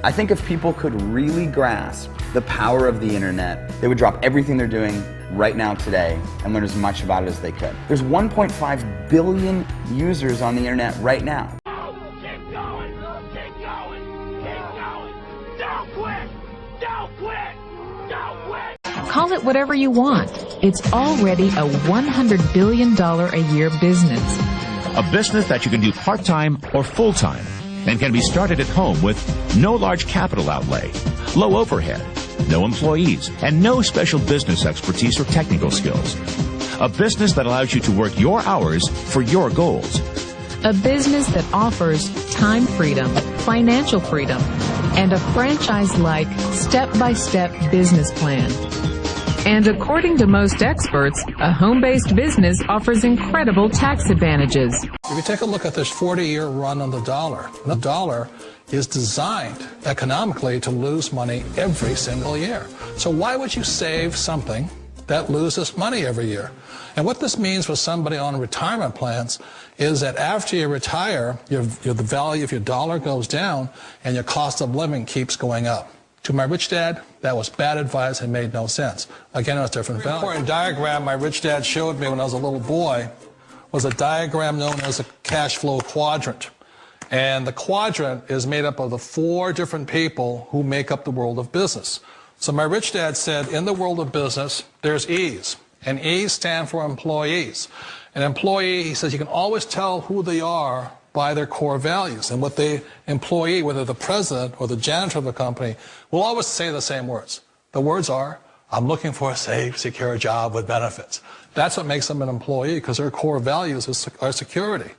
I think if people could really grasp the power of the internet, they would drop everything they're doing right now today and learn as much about it as they could. There's 1.5 billion users on the internet right now. Keep going, keep going, keep going. Don't quit, don't quit, don't quit. Call it whatever you want. It's already a $100 billion a year business. A business that you can do part-time or full-time and can be started at home with no large capital outlay, low overhead, no employees, and no special business expertise or technical skills. A business that allows you to work your hours for your goals. A business that offers time freedom, financial freedom, and a franchise-like, step-by-step business plan. And according to most experts, a home-based business offers incredible tax advantages. If you take a look at this 40-year run on the dollar is designed economically to lose money every single year. So why would you save something that loses money every year? And what this means for somebody on retirement plans is that after you retire, the value of your dollar goes down and your cost of living keeps going up. To my rich dad, that was bad advice and made no sense. Again, it was different value. The important diagram my rich dad showed me when I was a little boy was a diagram known as a cash flow quadrant. And the quadrant is made up of the 4 different people who make up the world of business. So my rich dad said, in the world of business, there's E's. And E's stand for employees. An employee, he says, you can always tell who they are by their core values. And what the employee, whether the president or the janitor of the company, will always say the same words. The words are, I'm looking for a safe, secure job with benefits. That's what makes them an employee, because their core values are security.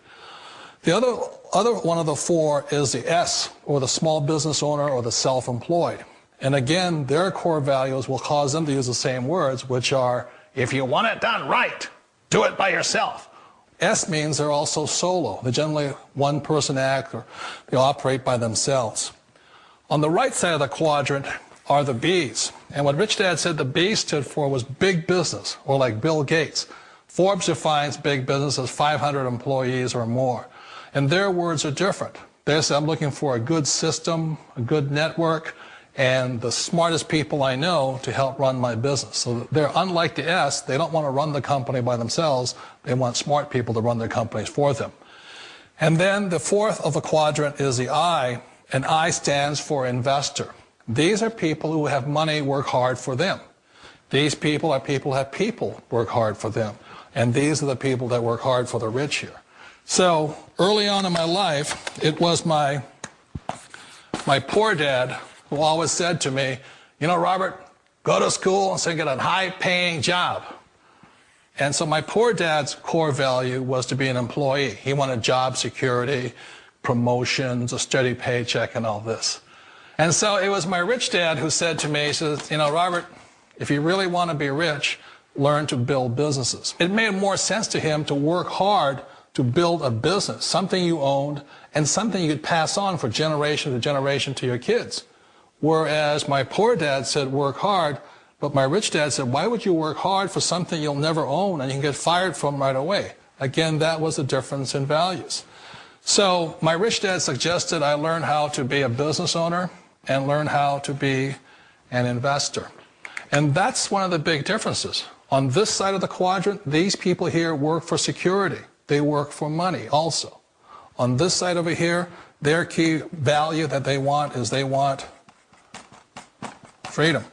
The other one of the 4 is the S, or the small business owner or the self-employed. And again, their core values will cause them to use the same words, which are, if you want it done right, do it by yourself. S means they're also solo. They're generally one-person act, or they operate by themselves. On the right side of the quadrant are the B's. And what Rich Dad said the B stood for was big business, or like Bill Gates. Forbes defines big business as 500 employees or more. And their words are different. They say, I'm looking for a good system, a good network, and the smartest people I know to help run my business. So they're unlike the S. They don't want to run the company by themselves. They want smart people to run their companies for them. And then the 4th of the quadrant is the I, and I stands for investor. These are people who have money work hard for them. These people are people who have people work hard for them. And these are the people that work hard for the rich here. So early on in my life, it was my poor dad who always said to me, you know, Robert, go to school and so get a high-paying job. And so my poor dad's core value was to be an employee. He wanted job security, promotions, a steady paycheck, and all this. And so it was my rich dad who said to me, he says, you know, Robert, if you really want to be rich, learn to build businesses. It made more sense to him to work hard to build a business, something you owned, and something you could pass on for generation to generation to your kids. Whereas my poor dad said, work hard, but my rich dad said, why would you work hard for something you'll never own and you can get fired from right away? Again, that was the difference in values. So my rich dad suggested I learn how to be a business owner and learn how to be an investor. And that's one of the big differences. On this side of the quadrant, these people here work for security. They work for money also. On this side over here, their key value that they want is they want freedom.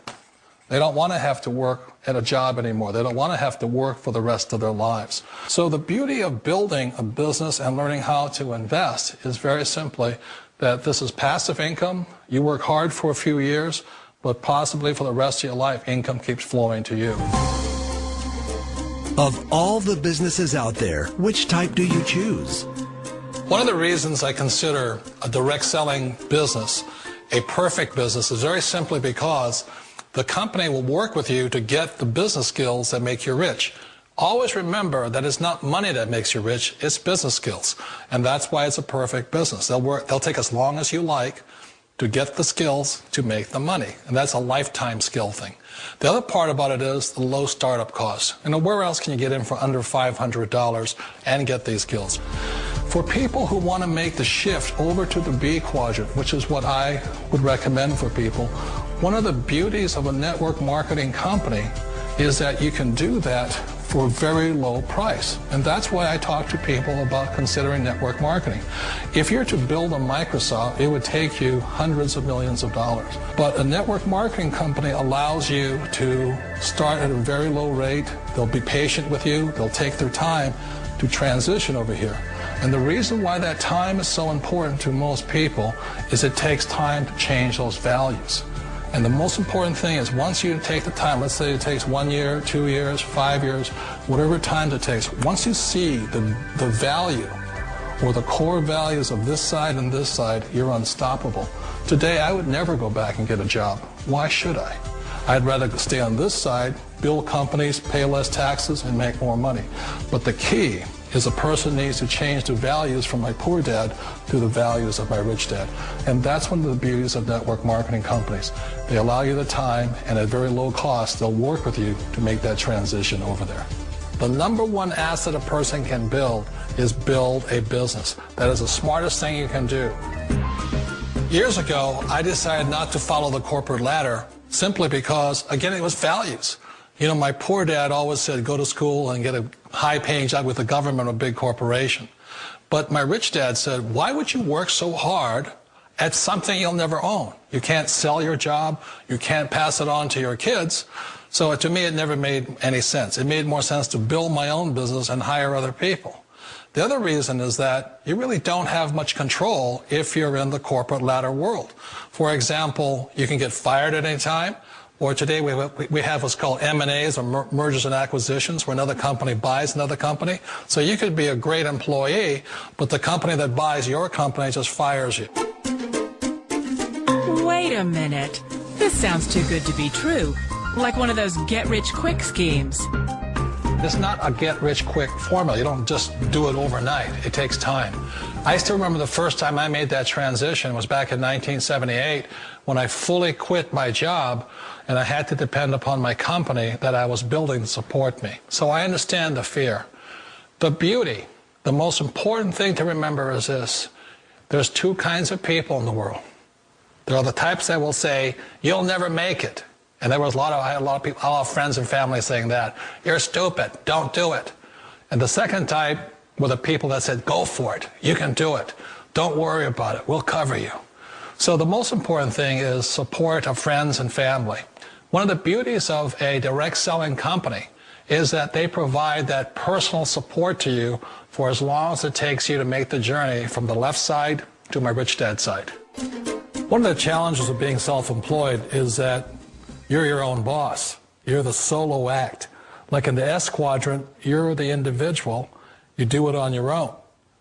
They don't want to have to work at a job anymore. They don't want to have to work for the rest of their lives. So the beauty of building a business and learning how to invest is very simply that this is passive income. You work hard for a few years, but possibly for the rest of your life, income keeps flowing to you. Of all the businesses out there, which type do you choose? One of the reasons I consider a direct selling business a perfect business is very simply because the company will work with you to get the business skills that make you rich. Always remember that it's not money that makes you rich, it's business skills. And that's why it's a perfect business. They'll take as long as you like to get the skills to make the money. And that's a lifetime skill thing. The other part about it is the low startup costs. You know, where else can you get in for under $500 and get these skills? For people who want to make the shift over to the B quadrant, which is what I would recommend for people, one of the beauties of a network marketing company is that you can do that for a very low price. And that's why I talk to people about considering network marketing. If you're to build a Microsoft, it would take you hundreds of millions of dollars. But a network marketing company allows you to start at a very low rate. They'll be patient with you. They'll take their time to transition over here. And the reason why that time is so important to most people is it takes time to change those values. And the most important thing is once you take the time, let's say it takes 1 year, 2 years, 5 years, whatever time it takes, once you see the value or the core values of this side and this side, you're unstoppable. Today, I would never go back and get a job. Why should I? I'd rather stay on this side, build companies, pay less taxes, and make more money. But the key is a person needs to change the values from my poor dad to the values of my rich dad. And that's one of the beauties of network marketing companies. They allow you the time, and at very low cost, they'll work with you to make that transition over there. The number one asset a person can build is build a business. That is the smartest thing you can do. Years ago, I decided not to follow the corporate ladder simply because, again, it was values. You know, my poor dad always said, go to school and get a high-paying job with the government or a big corporation. But my rich dad said, why would you work so hard at something you'll never own? You can't sell your job. You can't pass it on to your kids. So to me, it never made any sense. It made more sense to build my own business and hire other people. The other reason is that you really don't have much control if you're in the corporate ladder world. For example, you can get fired at any time. Or today we have what's called M&As, or mergers and acquisitions, where another company buys another company. So you could be a great employee, but the company that buys your company just fires you. Wait a minute. This sounds too good to be true. Like one of those get-rich-quick schemes. It's not a get-rich-quick formula. You don't just do it overnight. It takes time. I still remember the first time I made that transition was back in 1978 when I fully quit my job and I had to depend upon my company that I was building to support me. So I understand the fear. The beauty, the most important thing to remember is this. There's two kinds of people in the world. There are the types that will say, you'll never make it. And I had a lot of people, a lot of friends and family saying that. You're stupid, don't do it. And the second type were the people that said, go for it, you can do it. Don't worry about it, we'll cover you. So the most important thing is support of friends and family. One of the beauties of a direct selling company is that they provide that personal support to you for as long as it takes you to make the journey from the left side to my rich dad side. One of the challenges of being self-employed is that you're your own boss. You're the solo act. Like in the S quadrant, you're the individual. You do it on your own.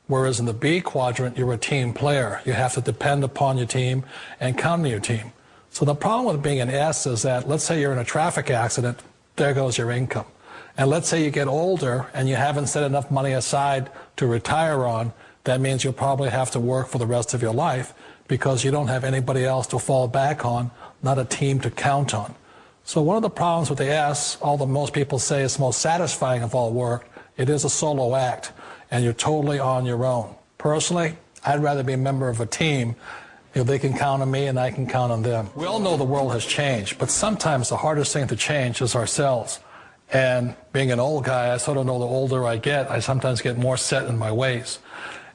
Whereas in the B quadrant, you're a team player. You have to depend upon your team and count on your team. So the problem with being an S is that, let's say you're in a traffic accident, there goes your income. And let's say you get older and you haven't set enough money aside to retire on, that means you'll probably have to work for the rest of your life because you don't have anybody else to fall back on, not a team to count on. So one of the problems with the S, although most people say it's the most satisfying of all work, it is a solo act, and you're totally on your own. Personally, I'd rather be a member of a team if they can count on me and I can count on them. We all know the world has changed, but sometimes the hardest thing to change is ourselves. And being an old guy, I sort of know the older I get, I sometimes get more set in my ways.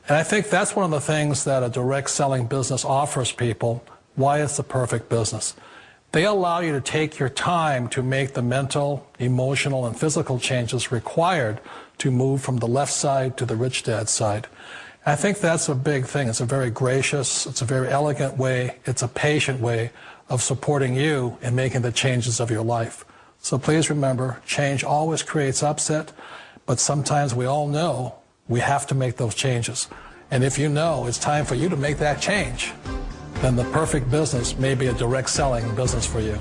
And I think that's one of the things that a direct selling business offers people, why it's the perfect business. They allow you to take your time to make the mental, emotional, and physical changes required to move from the left side to the rich dad side. I think that's a big thing. It's a very gracious, it's a very elegant way, it's a patient way of supporting you in making the changes of your life. So please remember, change always creates upset, but sometimes we all know we have to make those changes. And if you know it's time for you to make that change, then the perfect business may be a direct selling business for you.